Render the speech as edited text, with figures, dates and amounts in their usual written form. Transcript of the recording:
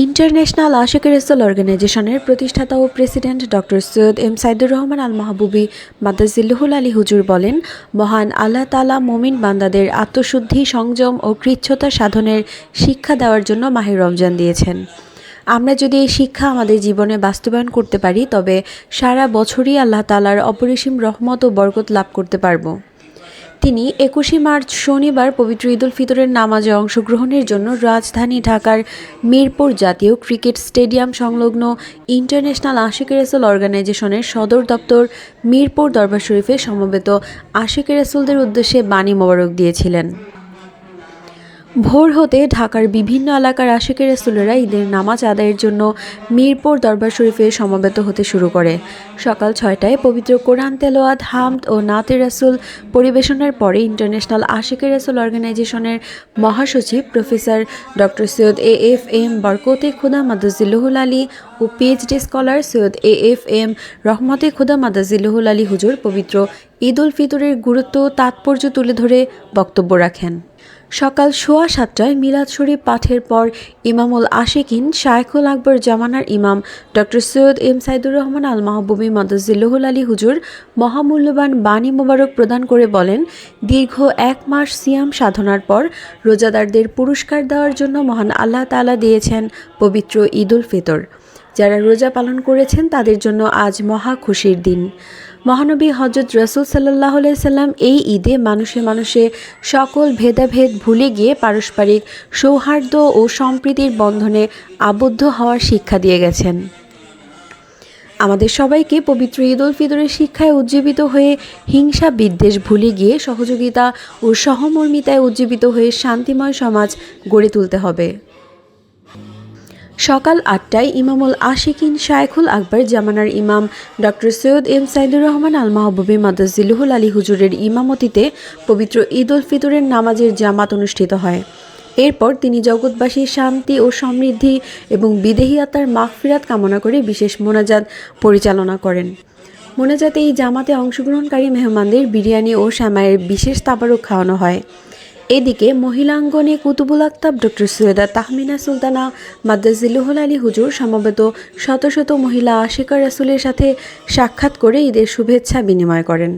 International Ashiq Rasul অর্গানাইজেশনের প্রতিষ্ঠাতা ও president doctor Syed M Saidur Rahman Al Mahbubi মাদ্দাজিল্লুহুল আলী হুজুর বলেন, মহান আল্লাহ তাআলা মুমিন বান্দাদের আত্মশুদ্ধি, সংযম ও কৃচ্ছ্রতা সাধনের শিক্ষা দেওয়ার জন্য মাহে রমজান দিয়েছেন। আমরা যদি এই শিক্ষা আমাদের জীবনে বাস্তবায়ন করতে পারি, তবে সারা বছরই আল্লাহ তাআলার অপরিসীম রহমত ও বরকত লাভ করতে পারব। তিনি ২১শে মার্চ শনিবার পবিত্র ঈদুল ফিতরের নামাজে অংশগ্রহণের জন্য রাজধানী ঢাকার মিরপুর জাতীয় ক্রিকেট স্টেডিয়াম সংলগ্ন ইন্টারন্যাশনাল আশিক রাসূল অর্গানাইজেশনের সদর দপ্তর মিরপুর দরবার শরীফে সমবেত আশিক রাসূলদের উদ্দেশ্যে বাণী মোবারক দিয়েছিলেন। ভোর হতে ঢাকার বিভিন্ন এলাকার আশিক রাসূলেরা ঈদের নামাজ আদায়ের জন্য মিরপুর দরবার শরীফে সমবেত হতে শুরু করে। সকাল ৬টায় পবিত্র কোরআন তেলাওয়াত, হামদ ও নাতে রাসূল পরিবেশনের পরে ইন্টারন্যাশনাল আশিক রাসূল অর্গানাইজেশনের মহাসচিব প্রফেসর ডক্টর সৈয়দ এ.এফ.এম. বরকতে খুদা মাদ্দাজিল্লুহুল আলী ও পিএইচডি স্কলার সৈয়দ এ.এফ.এম. রহমতে খুদা মাদ্দাজিল্লুহুল আলী হুজুর পবিত্র ঈদুল ফিতরের গুরুত্ব ও তাৎপর্য তুলে ধরে বক্তব্য রাখেন। সকাল ৭:১৫টায় মিলাদ শরীফ পাঠের পর ইমামুল আশিকিন শায়খুল আকবর জামানার ইমাম ডক্টর সৈয়দ এম সাইদুর রহমান আল মাহবুবী মাদ্দাজিল্লুহুল আলী হুজুর মহামূল্যবান বাণী মোবারক প্রদান করে বলেন, দীর্ঘ ১ মাস সিয়াম সাধনার পর রোজাদারদের পুরস্কার দেওয়ার জন্য মহান আল্লাহ তাআলা দিয়েছেন পবিত্র ঈদুল ফিতর। যারা রোজা পালন করেছেন তাদের জন্য আজ মহা খুশির দিন। মহানবী হযরত রাসূল সাল্লাল্লাহু আলাইহি সাল্লাম এই ঈদে মানুষে মানুষে সকল ভেদাভেদ ভুলে গিয়ে পারস্পরিক সৌহার্দ্য ও সম্প্রীতির বন্ধনে আবদ্ধ হওয়ার শিক্ষা দিয়ে গেছেন। আমাদের সবাইকে পবিত্র ঈদুল ফিতরের শিক্ষায় উজ্জীবিত হয়ে হিংসা বিদ্বেষ ভুলে গিয়ে সহযোগিতা ও সহমর্মিতায় উজ্জীবিত হয়ে শান্তিময় সমাজ গড়ে তুলতে হবে। সকাল ৮টায় ইমামুল আশিকিন শায়খুল আকবর জামানার ইমাম ডক্টর সৈয়দ এম সাইদুর রহমান আল মাহবুবী মাদ্দাজিল্লুহুল আলী হুজুরের ইমামতিতে পবিত্র ঈদুল ফিতরের নামাজের জামাত অনুষ্ঠিত হয়। এরপর তিনি জগৎবাসীর শান্তি ও সমৃদ্ধি এবং বিদেহী আত্মার মাগফিরাত কামনা করে বিশেষ মোনাজাত পরিচালনা করেন। মোনাজাতে এই জামাতে অংশগ্রহণকারী মেহমানদের বিরিয়ানি ও সেমাইয়ের বিশেষ তাবারুক খাওয়ানো হয়। এদিকে মহিলাঙ্গনে কুতুবুল আকতাব ডক্টর সৈয়দা তাহমিনা সুলতানা মাদ্দাজিল্লুহুল আলী হুজুর সমবেত শত শত মহিলা আশিকা রাসূলের সাথে সাক্ষাৎ করে ঈদের শুভেচ্ছা বিনিময় করেন।